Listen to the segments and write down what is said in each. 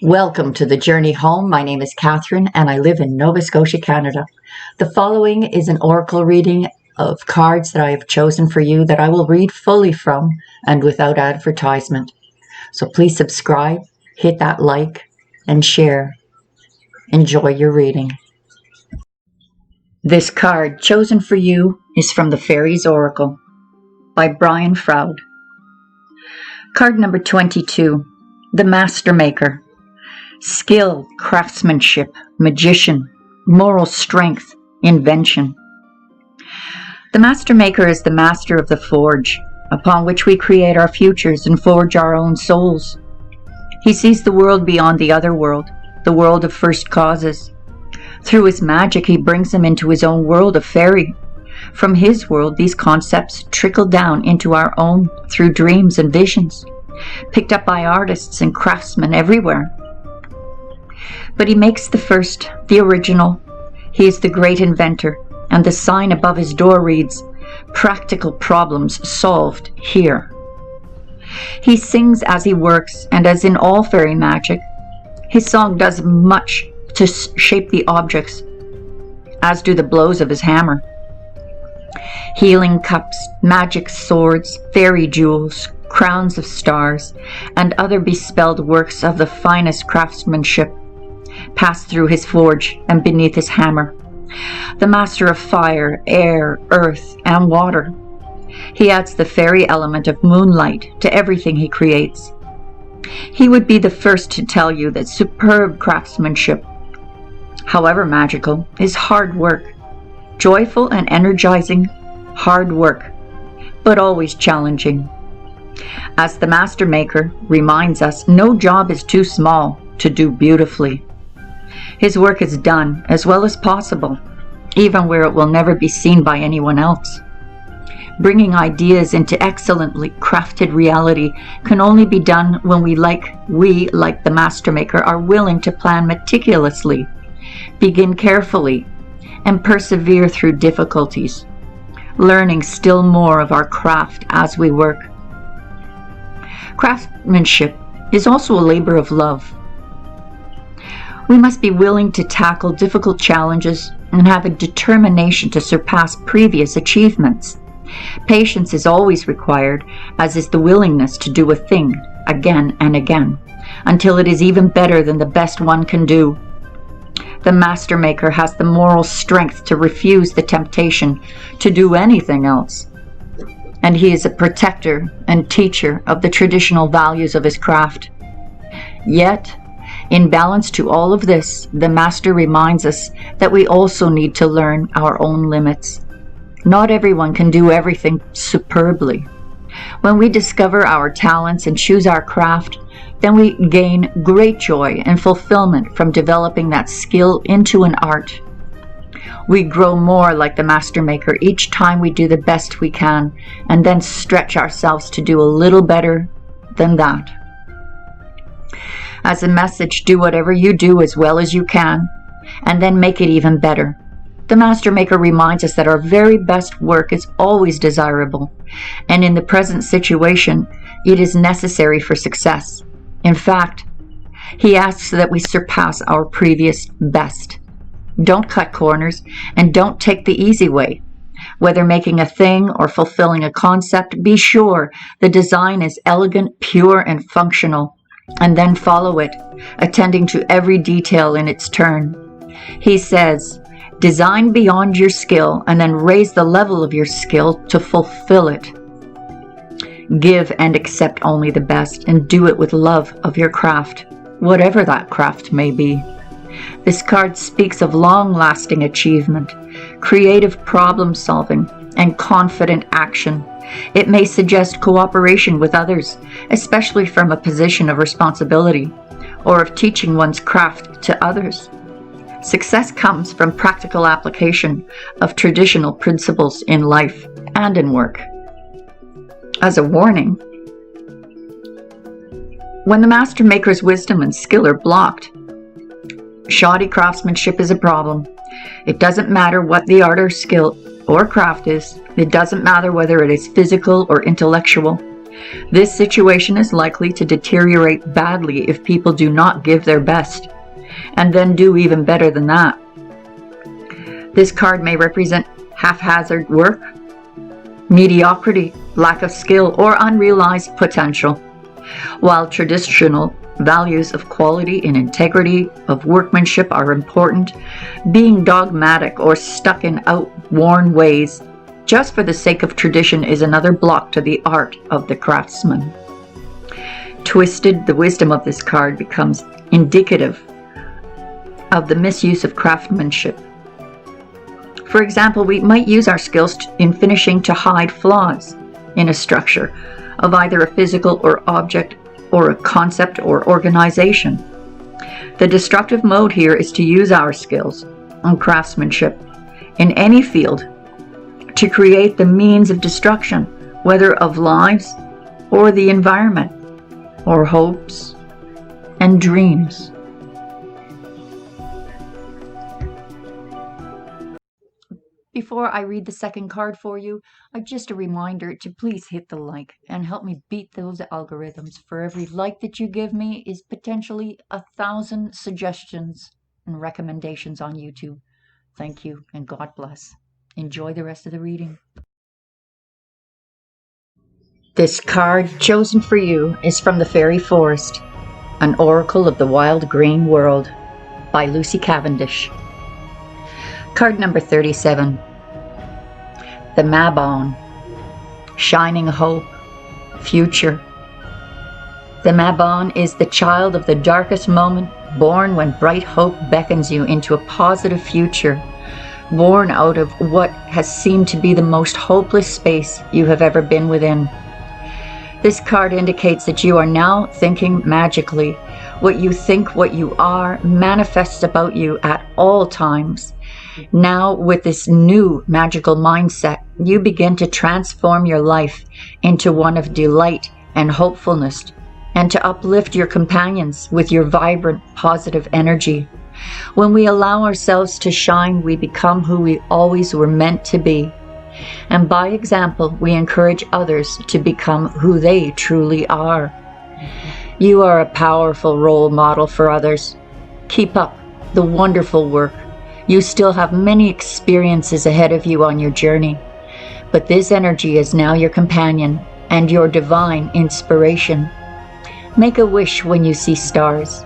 Welcome to the Journey Home. My name is Catherine and I live in Nova Scotia, Canada. The following is an oracle reading of cards that I have chosen for you that I will read fully from and without advertisement. So please subscribe, hit that like, and share. Enjoy your reading. This card chosen for you is from the Fairies Oracle by Brian Froud. Card number 22, the Master Maker. Skill, craftsmanship, magician, moral strength, invention. The Master Maker is the master of the forge, upon which we create our futures and forge our own souls. He sees the world beyond the other world, the world of first causes. Through his magic, he brings them into his own world of fairy. From his world, these concepts trickle down into our own through dreams and visions, picked up by artists and craftsmen everywhere. But he makes the first, the original. He is the great inventor, and the sign above his door reads, "Practical problems solved here." He sings as he works, and as in all fairy magic, his song does much to shape the objects, as do the blows of his hammer. Healing cups, magic swords, fairy jewels, crowns of stars, and other bespelled works of the finest craftsmanship pass through his forge and beneath his hammer. The master of fire, air, earth, and water. He adds the fairy element of moonlight to everything he creates. He would be the first to tell you that superb craftsmanship, however magical, is hard work. Joyful and energizing hard work, but always challenging. As the Master Maker reminds us, no job is too small to do beautifully. His work is done as well as possible, even where it will never be seen by anyone else. Bringing ideas into excellently crafted reality can only be done when we, like the Master Maker, are willing to plan meticulously, begin carefully, and persevere through difficulties, learning still more of our craft as we work. Craftsmanship is also a labor of love. We must be willing to tackle difficult challenges and have a determination to surpass previous achievements. Patience is always required, as is the willingness to do a thing again and again, until it is even better than the best one can do. The Master Maker has the moral strength to refuse the temptation to do anything else. And he is a protector and teacher of the traditional values of his craft. Yet, in balance to all of this, the Master reminds us that we also need to learn our own limits. Not everyone can do everything superbly. When we discover our talents and choose our craft, then we gain great joy and fulfillment from developing that skill into an art. We grow more like the Master Maker each time we do the best we can, and then stretch ourselves to do a little better than that. As a message, do whatever you do as well as you can, and then make it even better. The Master Maker reminds us that our very best work is always desirable, and in the present situation, it is necessary for success. In fact, he asks that we surpass our previous best. Don't cut corners, and don't take the easy way. Whether making a thing or fulfilling a concept, be sure the design is elegant, pure, and functional, and then follow it, attending to every detail in its turn. He says, design beyond your skill and then raise the level of your skill to fulfill it. Give and accept only the best, and do it with love of your craft, whatever that craft may be. This card speaks of long-lasting achievement, creative problem-solving, and confident action. It may suggest cooperation with others, especially from a position of responsibility, or of teaching one's craft to others. Success comes from practical application of traditional principles in life and in work. As a warning, when the Master Maker's wisdom and skill are blocked, shoddy craftsmanship is a problem. It doesn't matter what the art or skill or craft is. It doesn't matter whether it is physical or intellectual. This situation is likely to deteriorate badly if people do not give their best, and then do even better than that. This card may represent haphazard work, mediocrity, lack of skill, or unrealized potential. While traditional values of quality and integrity of workmanship are important, being dogmatic or stuck in outworn ways just for the sake of tradition is another block to the art of the craftsman. Twisted, the wisdom of this card becomes indicative of the misuse of craftsmanship. For example, we might use our skills in finishing to hide flaws in a structure of either a physical or object or a concept or organization. The destructive mode here is to use our skills and craftsmanship in any field to create the means of destruction, whether of lives or the environment, or hopes and dreams. Before I read the second card for you, just a reminder to please hit the like and help me beat those algorithms. For every like that you give me is potentially 1,000 suggestions and recommendations on YouTube. Thank you and God bless. Enjoy the rest of the reading. This card chosen for you is from the Fairy Forest, an oracle of the wild green world by Lucy Cavendish. Card number 37. The Mabon, shining hope, future. The Mabon is the child of the darkest moment, born when bright hope beckons you into a positive future, born out of what has seemed to be the most hopeless space you have ever been within. This card indicates that you are now thinking magically. What you think, what you are, manifests about you at all times. Now, with this new magical mindset, you begin to transform your life into one of delight and hopefulness, and to uplift your companions with your vibrant, positive energy. When we allow ourselves to shine, we become who we always were meant to be. And by example, we encourage others to become who they truly are. You are a powerful role model for others. Keep up the wonderful work. You still have many experiences ahead of you on your journey, but this energy is now your companion and your divine inspiration. Make a wish when you see stars.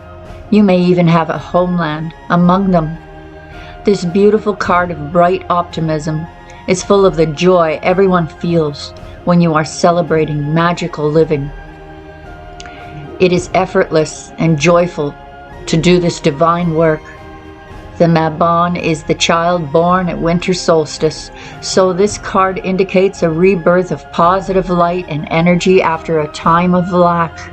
You may even have a homeland among them. This beautiful card of bright optimism is full of the joy everyone feels when you are celebrating magical living. It is effortless and joyful to do this divine work. The Mabon is the child born at winter solstice, so this card indicates a rebirth of positive light and energy after a time of lack.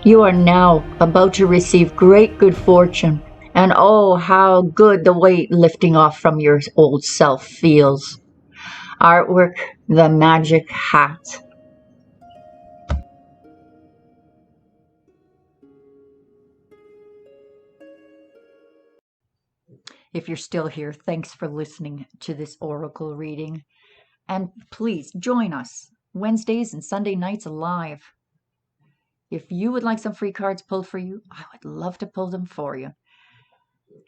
You are now about to receive great good fortune, and oh, how good the weight lifting off from your old self feels. Artwork, The Magic Hat. If you're still here, thanks for listening to this oracle reading. And please join us Wednesdays and Sunday nights live. If you would like some free cards pulled for you, I would love to pull them for you.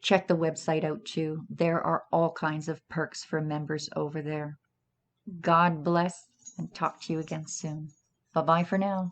Check the website out too. There are all kinds of perks for members over there. God bless, and talk to you again soon. Bye-bye for now.